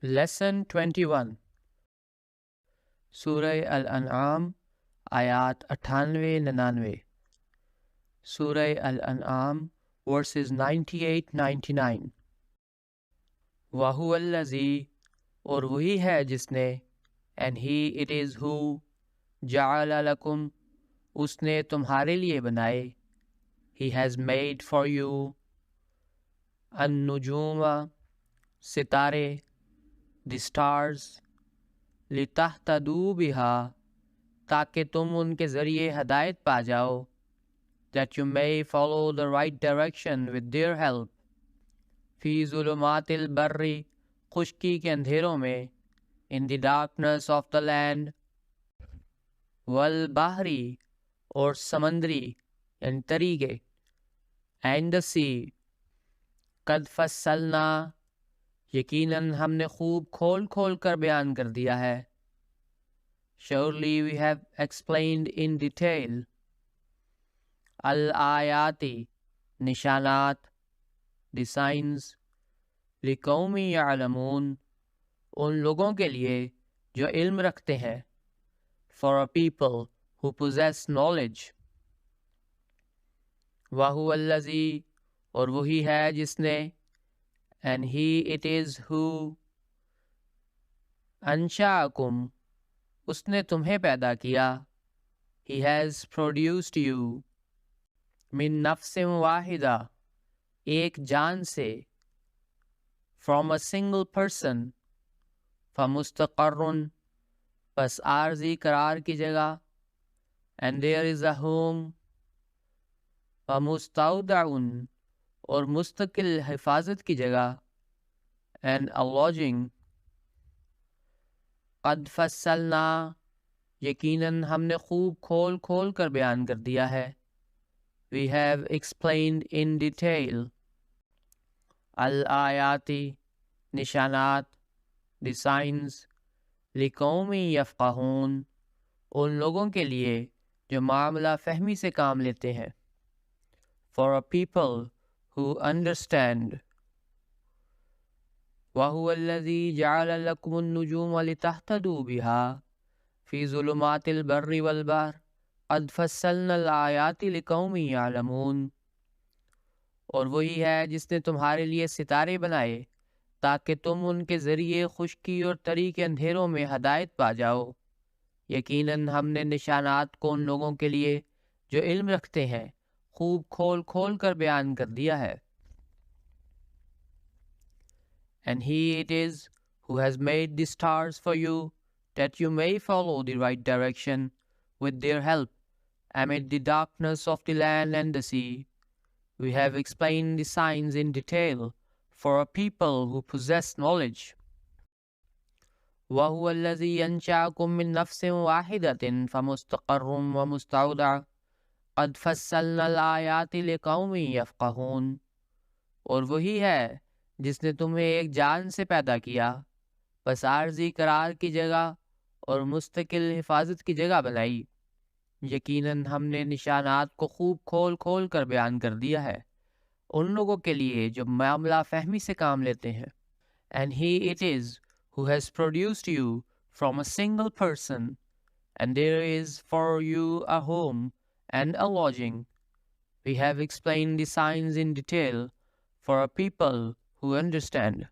lesson 21 سورہ الانعام آیات 98-99 سورہ الانعام ورسز 98-99 وَهُوَ الَّذِي اور وہی ہے جس نے and he it is who جَعَلَ لَكُمْ اس نے تمہارے لیے بنائے he has made for you النجوم ستارے the stars لِتَهْتَدُوا بِهَا تاکہ تم ان کے ذریعے ہدایت پا جاؤ that you may follow the right direction with their help فی ظلمات البر خشکی کے اندھیروں میں in the darkness of the land والبحر اور سمندری یعنی طریقے and the sea قد فصلنا یقیناً ہم نے خوب کھول کھول کر بیان کر دیا ہے surely we have explained in detail الآیاتی نشانات the signs لقوم یعلمون ان لوگوں کے لیے جو علم رکھتے ہیں for a people who possess knowledge وَهُوَ الَّذِي اور وہی ہے جس نے and he it is who انشاءکم اس نے تمہیں پیدا کیا he has produced you من نفس واحدہ ایک جان سے from a single person فمستقر پس عارضی قرار کی جگہ and there is a home فمستودع اور مستقل حفاظت کی جگہ and a lodging قد فصلنا یقیناً ہم نے خوب کھول کھول کر بیان کر دیا ہے we have explained in detail الآیاتی نشانات the signs لقوم یفقہون ان لوگوں کے لیے جو معاملہ فہمی سے کام لیتے ہیں for a people who understand وَهُوَ الَّذِي جَعَلَ لَكُمُ النُّجُومَ لِتَهْتَدُوا بِهَا فِي ظُلُمَاتِ الْبَرِّ وَالْبَحْرِ قَدْ فَصَّلْنَا الْآيَاتِ لِقَوْمٍ يَعْلَمُونَ اور وہی ہے جس نے تمہارے لیے ستارے بنائے تاکہ تم ان کے ذریعے خشکی اور تری کے اندھیروں میں ہدایت پا جاؤ یقیناً ہم نے نشانات کو ان لوگوں کے لیے جو علم رکھتے ہیں خوب کھول کھول کر بیان کر دیا ہے and he it is who has made the stars for you that you may follow the right direction with their help amid the darkness of the land and the sea we have explained the signs in detail for a people who possess knowledge وَهُوَ الَّذِي أَنشَأَكُم مِّن نَّفْسٍ وَاحِدَةٍ فَمُسْتَقَرٌّ وَمُسْتَوْدَعٌ قَدْ فَصَّلْنَا الْآيَاتِ لِقَوْمٍ يَفْقَهُونَ اور وہی ہے جس نے تمہیں ایک جان سے پیدا کیا بس عارضی قرار کی جگہ اور مستقل حفاظت کی جگہ بنائی یقیناً ہم نے نشانات کو خوب کھول کھول کر بیان کر دیا ہے ان لوگوں کے لیے جو معاملہ فہمی سے کام لیتے ہیں and he it is who has produced you from a single person and there is for you a home and a lodging we have explained the signs in detail for a people who understand